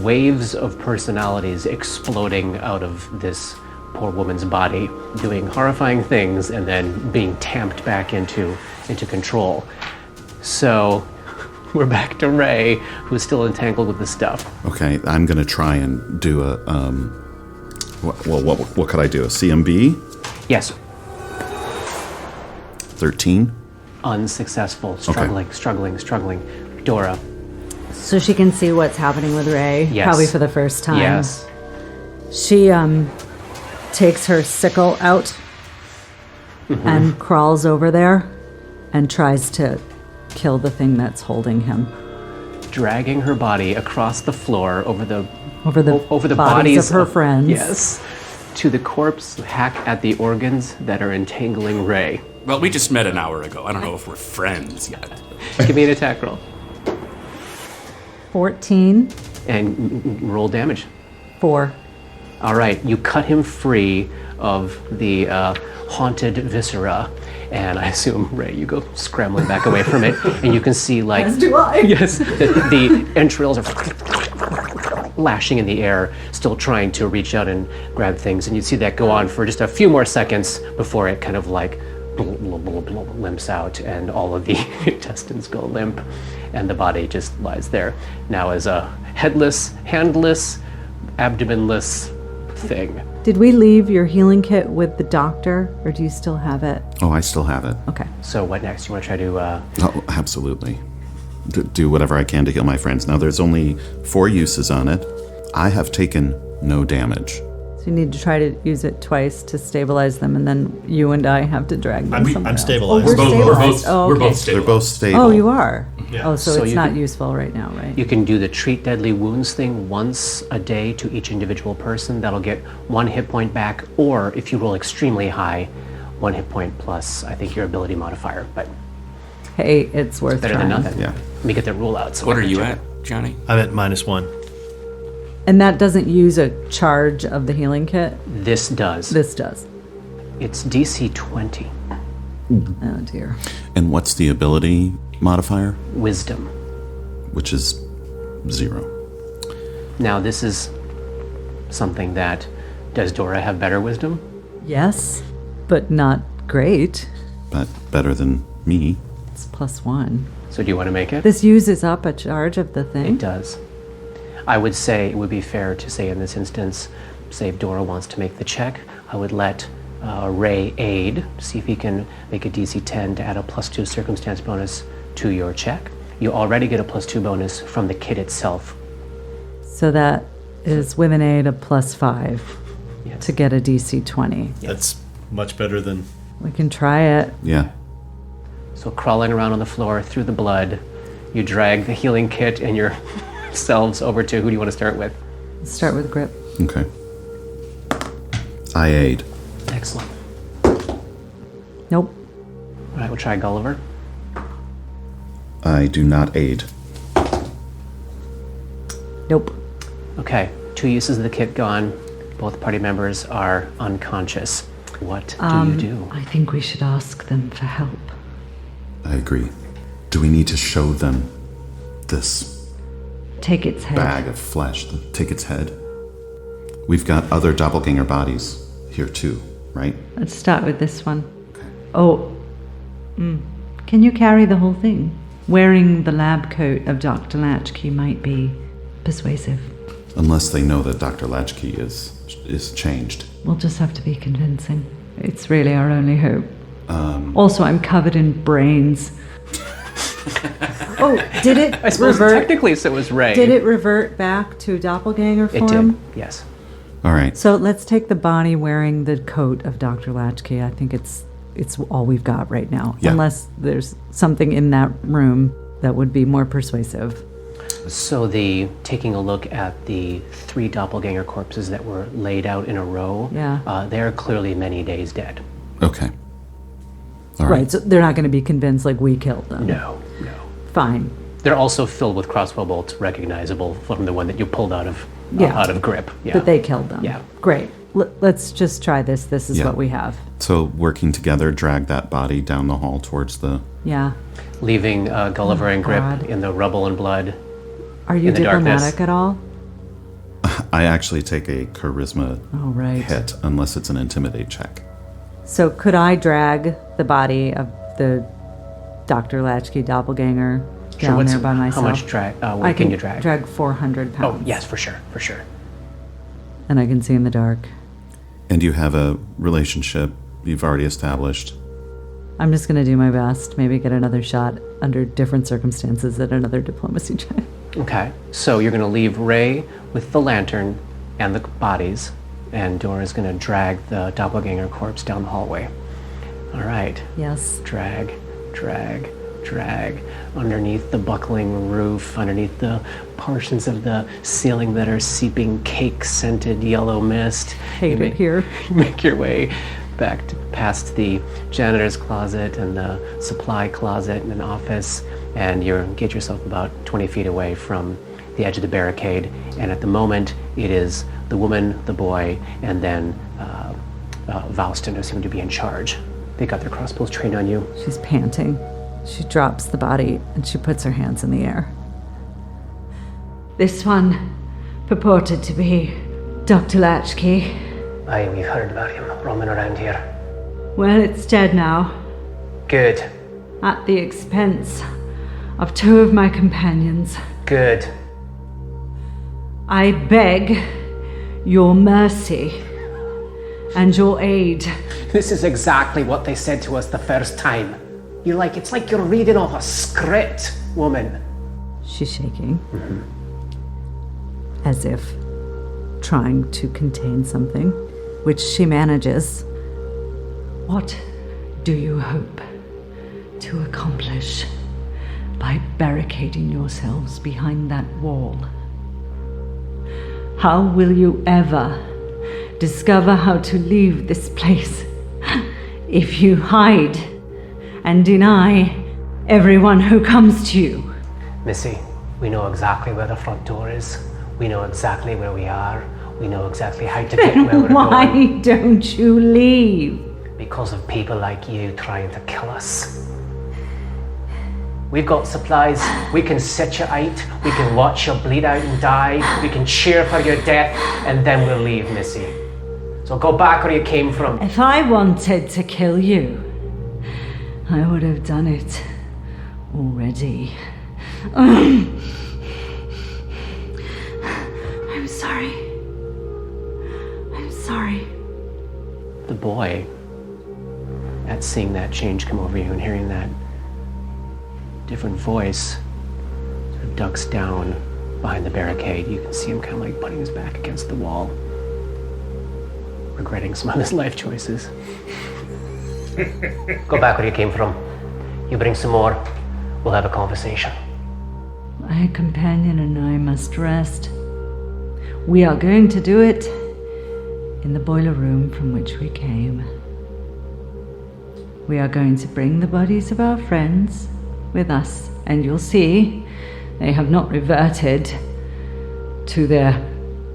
waves of personalities exploding out of this poor woman's body, doing horrifying things and then being tamped back into control. So we're back to Ray, who's still entangled with the stuff. Okay, I'm going to try and do a, what could I do? A CMB? Yes, 13? unsuccessful, struggling. Dora. So she can see what's happening with Ray, Yes. probably for the first time. Yes. She takes her sickle out and crawls over there and tries to kill the thing that's holding him. Dragging her body across the floor over the Bodies bodies of her friends. Yes. To the corpse, hack at the organs that are entangling Ray. Well, we just met an hour ago. I don't know if we're friends yet. Give me an attack roll. 14, And roll damage. 4. All right, you cut him free of the haunted viscera, and I assume, Ray, you go scrambling back away from it, and you can see, like... As do I. Yes, the entrails are lashing in the air, still trying to reach out and grab things, and you see that go on for just a few more seconds before it kind of like limps out, and all of the intestines go limp, and the body just lies there, now as a headless, handless, abdomenless thing. Did we leave your healing kit with the doctor, or do you still have it? Oh, I still have it. Okay. So what next? You want to try to... Oh, absolutely. Do whatever I can to heal my friends. Now, there's only 4 uses on it. I have taken no damage. So you need to try to use it twice to stabilize them, and then you and I have to drag them somewhere I'm else. stabilized. Oh, we're stabilized. Oh, We're okay. both stable. They're both stable. Oh, you are? Yeah. Oh, so So it's you not can- useful right now, right? You can do the treat deadly wounds thing once a day to each individual person. That'll get 1 hit point back, or if you roll extremely high, 1 hit point plus, I think, your ability modifier. But hey, it's worth Better trying. than nothing. Yeah. Let me get the rule out. So What I are can you check at, Johnny? I'm at -1. And that doesn't use a charge of the healing kit? it. This does. This does. It's DC 20. Oh, dear. And what's the ability modifier? Wisdom. Which is 0. Now, this is something that... Does Dora have better wisdom? Yes, but not great. But better than me. It's +1. So do you want to make it? This uses up a charge of the thing? It does. I would say it would be fair to say in this instance, say if Dora wants to make the check, I would let Ray aid, see if he can make a DC 10 to add a +2 circumstance bonus to your check. You already get a +2 bonus from the kit itself. So that is with an aid a +5 Yes. to get a DC 20. That's much better than. We can try it. Yeah. So crawling around on the floor through the blood, you drag the healing kit and yourselves over to who do you want to start with? Let's start with grip. Okay. I aid. Excellent. Nope. All right, we'll try Gulliver. I do not aid. Nope. Okay, 2 uses of the kit gone. Both party members are unconscious. What do you do? I think we should ask them for help. I agree. Do we need to show them this Take its head. bag of flesh? Take its head? We've got other doppelganger bodies here too, right? Let's start with this one. Oh, can you carry the whole thing? Wearing the lab coat of Dr. Latchkey might be persuasive. Unless they know that Dr. Latchkey is changed. We'll just have to be convincing. It's really our only hope. Also, I'm covered in brains. Oh, did it I suppose revert? technically it was Ray. Did it revert back to doppelganger It form? did, yes. All right. So let's take the body wearing the coat of Dr. Latchkey. I think it's all we've got right now. Yeah. Unless there's something in that room that would be more persuasive. So taking a look at the 3 doppelganger corpses that were laid out in a row, Yeah. they're clearly many days dead. Okay. All right. Right, so they're not going to be convinced like we killed them. No. Fine. They're also filled with crossbow bolts, recognizable from the one that you pulled out of grip. Yeah. But they killed them. Yeah. Great. Let's just try this. This is Yeah. what we have. So working together, drag that body down the hall towards the... Yeah. Leaving Gulliver and Grip God. in the rubble and blood. Are you In the darkness. diplomatic at all? I actually take a charisma Oh, right. hit unless it's an intimidate check. So could I drag the body of the Dr. Latchkey doppelganger down there by myself? How much drag? I What can you drag? drag 400 pounds. Oh, yes, for sure. And I can see in the dark. And you have a relationship you've already established. I'm just going to do my best. Maybe get another shot under different circumstances at another diplomacy check. Okay, so you're going to leave Ray with the lantern and the bodies, and Dora's going to drag the doppelganger corpse down the hallway. All right. Yes. Drag, underneath the buckling roof, underneath the portions of the ceiling that are seeping cake-scented yellow mist. Hate it here. Make your way back past the janitor's closet and the supply closet and an office, and you get yourself about 20 feet away from the edge of the barricade. And at the moment, it is the woman, the boy, and then Valston who seem to be in charge. They got their crossbows trained on you. She's panting. She drops the body and she puts her hands in the air. This one purported to be Dr. Latchkey. Aye, we've heard about him roaming around here. Well, it's dead now, Good, at the expense of 2 of my companions. good. I beg your mercy and your aid. This is exactly what they said to us the first time. It's like you're reading off a script, woman. She's shaking. As if trying to contain something, which she manages. What do you hope to accomplish by barricading yourselves behind that wall? How will you ever discover how to leave this place if you hide and deny everyone who comes to you. Missy, we know exactly where the front door is. We know exactly where we are. We know exactly how to get where we're Why going. don't you leave? Because of people like you trying to kill us. We've got supplies. We can sit you out. We can watch you bleed out and die. We can cheer for your death, and then we'll leave, Missy. So go back where you came from. If I wanted to kill you, I would have done it already. I'm sorry. I'm sorry. The boy, at seeing that change come over you and hearing that different voice, sort of ducks down behind the barricade. You can see him kind of like putting his back against the wall, regretting some of his life choices. Go back where you came from. You bring some more, we'll have a conversation. My companion and I must rest. We are going to do it in the boiler room from which we came. We are going to bring the bodies of our friends with us, and you'll see they have not reverted to their,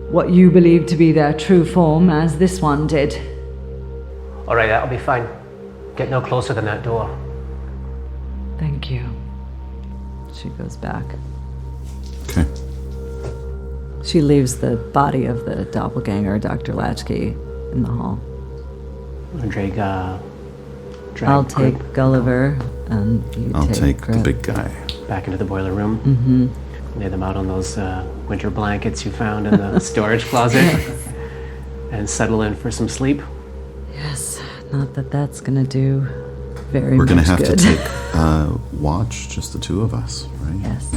what you believe to be their true form, as this one did. All right, that'll be fine. Get no closer than that door. Thank you. She goes back. Okay. She leaves the body of the doppelganger, Dr. Latchkey, in the hall. Drag I'll Grip take Gulliver, and you I'll take the Grip. big guy. back into the boiler room. Mm-hmm. Lay them out on those winter blankets you found in the storage closet. And settle in for some sleep. Yes, not that that's gonna do very We're much gonna have good. to take watch, just the two of us, right? Yes.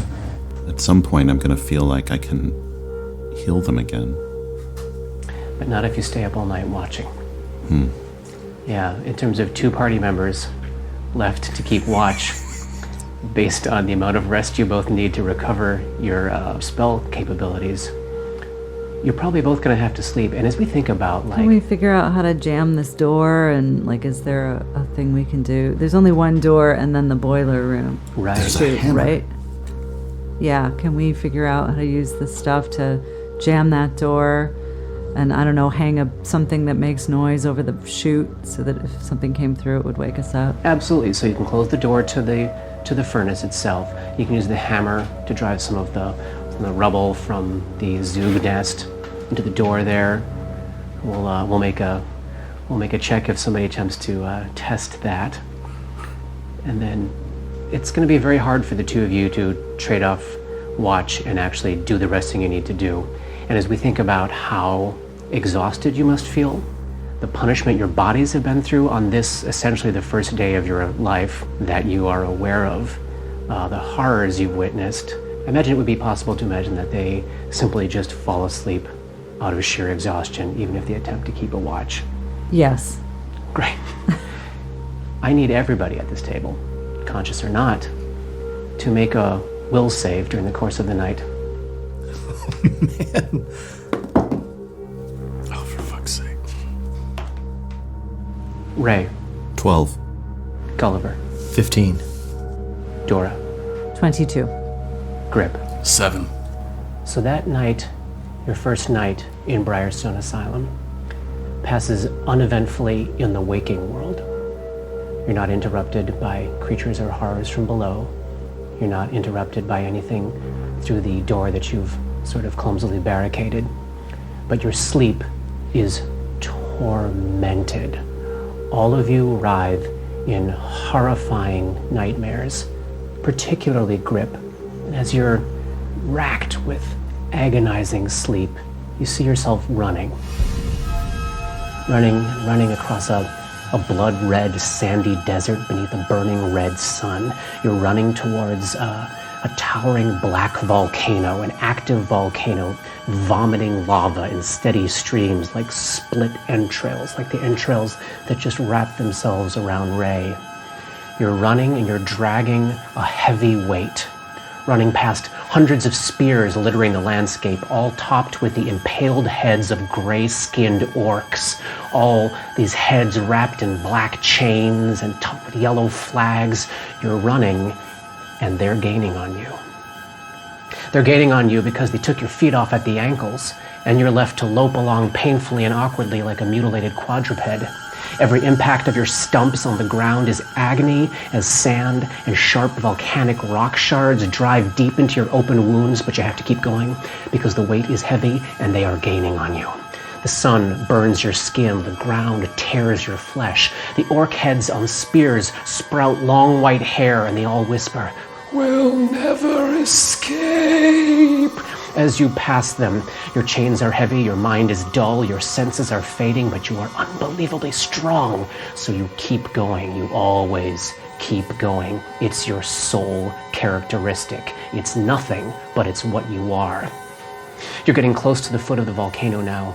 At some point, I'm gonna feel like I can heal them again. But not if you stay up all night watching. Yeah, in terms of 2 party members left to keep watch, based on the amount of rest you both need to recover your spell capabilities, you're probably both going to have to sleep. And as we think about, like... Can we figure out how to jam this door? And, like, is there a thing we can do? There's only one door and then the boiler room. Right. There's a hammer. Right? Yeah, can we figure out how to use this stuff to jam that door? And, I don't know, hang something that makes noise over the chute so that if something came through, it would wake us up? Absolutely. So you can close the door to the furnace itself. You can use the hammer to drive some of the rubble from the Zug nest into the door there. We'll make a check if somebody attempts to test that. And then it's going to be very hard for the 2 of you to trade off watch and actually do the resting you need to do. And as we think about how exhausted you must feel, the punishment your bodies have been through on this, essentially the first day of your life that you are aware of, the horrors you've witnessed, I imagine it would be possible to imagine that they simply just fall asleep out of sheer exhaustion, even if they attempt to keep a watch. Yes. Great. I need everybody at this table, conscious or not, to make a will save during the course of the night. Man. Oh, for fuck's sake. Ray, 12. Gulliver, 15. Dora, 22. Grip. 7. So that night, your first night in Briarstone Asylum, passes uneventfully in the waking world. You're not interrupted by creatures or horrors from below. You're not interrupted by anything through the door that you've sort of clumsily barricaded. But your sleep is tormented. All of you writhe in horrifying nightmares, particularly Grip. And as you're racked with agonizing sleep, you see yourself running across a blood-red sandy desert beneath a burning red sun. You're running towards a towering black volcano, an active volcano vomiting lava in steady streams like split entrails, like the entrails that just wrap themselves around Ray. You're running and you're dragging a heavy weight, running past hundreds of spears littering the landscape, all topped with the impaled heads of gray-skinned orcs, all these heads wrapped in black chains and topped with yellow flags. You're running and they're gaining on you. They're gaining on you because they took your feet off at the ankles, and you're left to lope along painfully and awkwardly like a mutilated quadruped. Every impact of your stumps on the ground is agony as sand and sharp volcanic rock shards drive deep into your open wounds, but you have to keep going because the weight is heavy and they are gaining on you. The sun burns your skin, the ground tears your flesh. The orc heads on spears sprout long white hair, and they all whisper, "We'll never escape." As you pass them, your chains are heavy, your mind is dull, your senses are fading, but you are unbelievably strong. So you keep going, you always keep going. It's your sole characteristic. It's nothing, but it's what you are. You're getting close to the foot of the volcano now,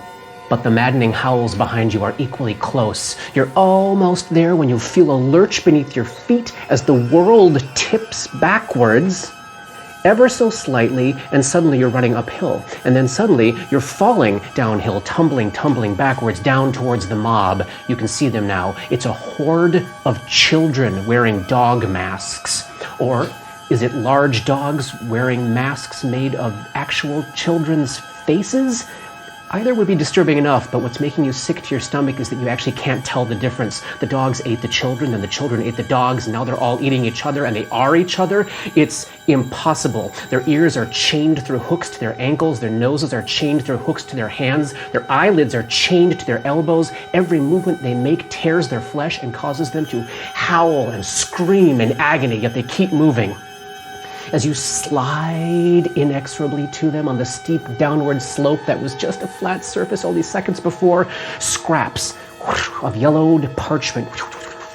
but the maddening howls behind you are equally close. You're almost there when you feel a lurch beneath your feet as the world tips backwards, ever so slightly, and suddenly you're running uphill. And then suddenly you're falling downhill, tumbling backwards down towards the mob. You can see them now. It's a horde of children wearing dog masks. Or is it large dogs wearing masks made of actual children's faces? Either would be disturbing enough, but what's making you sick to your stomach is that you actually can't tell the difference. The dogs ate the children, and the children ate the dogs, and now they're all eating each other, and they are each other. It's impossible. Their ears are chained through hooks to their ankles, their noses are chained through hooks to their hands, their eyelids are chained to their elbows. Every movement they make tears their flesh and causes them to howl and scream in agony, yet they keep moving. As you slide inexorably to them on the steep downward slope that was just a flat surface only seconds before, scraps of yellowed parchment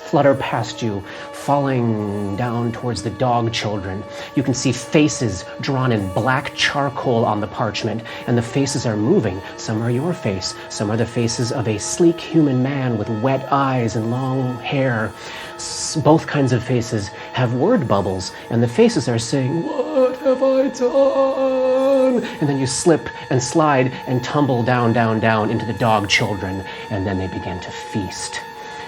flutter past you, falling down towards the dog children. You can see faces drawn in black charcoal on the parchment, and the faces are moving. Some are your face, some are the faces of a sleek human man with wet eyes and long hair. Both kinds of faces have word bubbles, and the faces are saying, "What have I done?" And then you slip and slide and tumble down into the dog children, and then they begin to feast.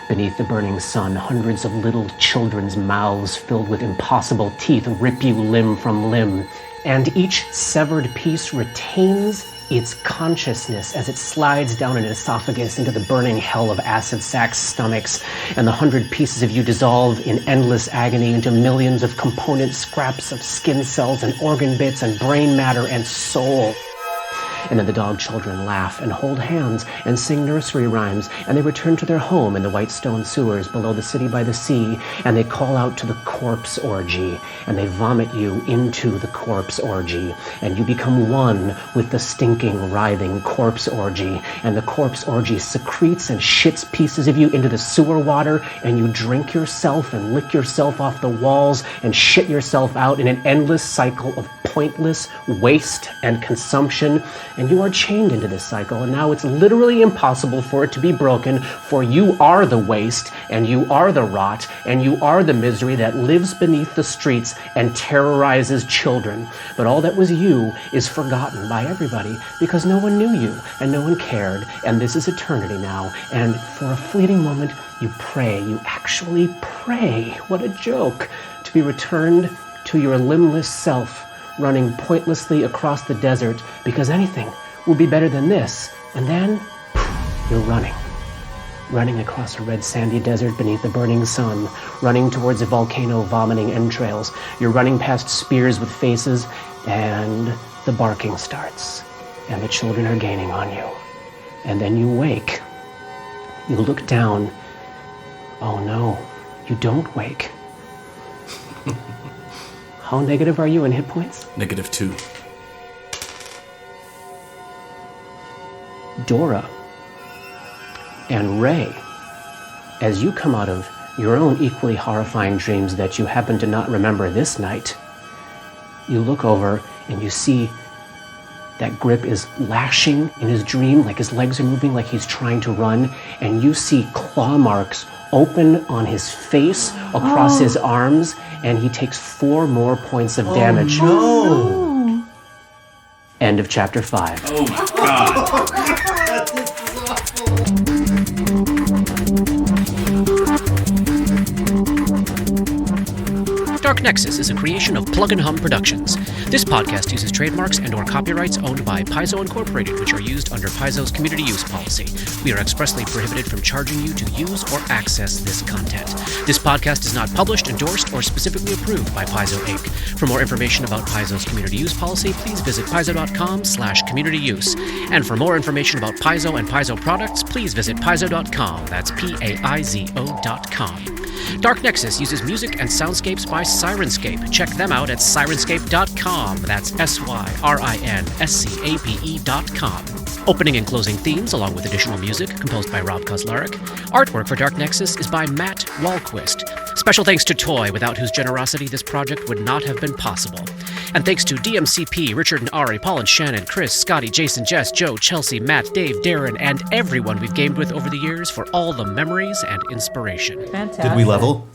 Beneath the burning sun, hundreds of little children's mouths filled with impossible teeth rip you limb from limb, and each severed piece retains its consciousness as it slides down an esophagus into the burning hell of acid sac stomachs, and the 100 pieces of you dissolve in endless agony into millions of component scraps of skin cells and organ bits and brain matter and soul. And then the dog children laugh and hold hands and sing nursery rhymes, and they return to their home in the white stone sewers below the city by the sea, and they call out to the corpse orgy, and they vomit you into the corpse orgy, and you become one with the stinking, writhing corpse orgy, and the corpse orgy secretes and shits pieces of you into the sewer water, and you drink yourself and lick yourself off the walls and shit yourself out in an endless cycle of pointless waste and consumption. And you are chained into this cycle, and now it's literally impossible for it to be broken, for you are the waste, and you are the rot, and you are the misery that lives beneath the streets and terrorizes children. But all that was you is forgotten by everybody, because no one knew you, and no one cared, and this is eternity now. And for a fleeting moment, you pray, you actually pray, what a joke, to be returned to your limbless self, running pointlessly across the desert, because anything would be better than this. And then you're running across a red sandy desert beneath the burning sun, running towards a volcano vomiting entrails. You're running past spears with faces, and the barking starts, and the children are gaining on you. And then you wake. You look down. Oh no, you don't wake. How negative are you in hit points? -2. Dora and Ray, as you come out of your own equally horrifying dreams that you happen to not remember this night, you look over and you see that Grip is lashing in his dream, like his legs are moving, like he's trying to run, and you see claw marks open on his face, across his arms, and he takes 4 more points of damage. No! End of chapter 5. Oh my god. Dark Nexus is a creation of Plug and Hum Productions. This podcast uses trademarks and/or copyrights owned by Paizo Incorporated, which are used under Paizo's community use policy. We are expressly prohibited from charging you to use or access this content. This podcast is not published, endorsed, or specifically approved by Paizo Inc. For more information about Paizo's community use policy, please visit paizo.com/communityuse. And for more information about Paizo and Paizo products, please visit paizo.com. That's PAIZO.com. Dark Nexus uses music and soundscapes by Syrinscape. Check them out at Syrinscape.com. That's SYRINSCAPE.com. Opening and closing themes, along with additional music, composed by Rob Kauzlaric. Artwork for Dark Nexus is by Matt Wahlquist. Special thanks to Toy, without whose generosity this project would not have been possible. And thanks to DMCP, Richard and Ari, Paul and Shannon, Chris, Scotty, Jason, Jess, Joe, Chelsea, Matt, Dave, Darren, and everyone we've gamed with over the years for all the memories and inspiration. Fantastic. Did we level?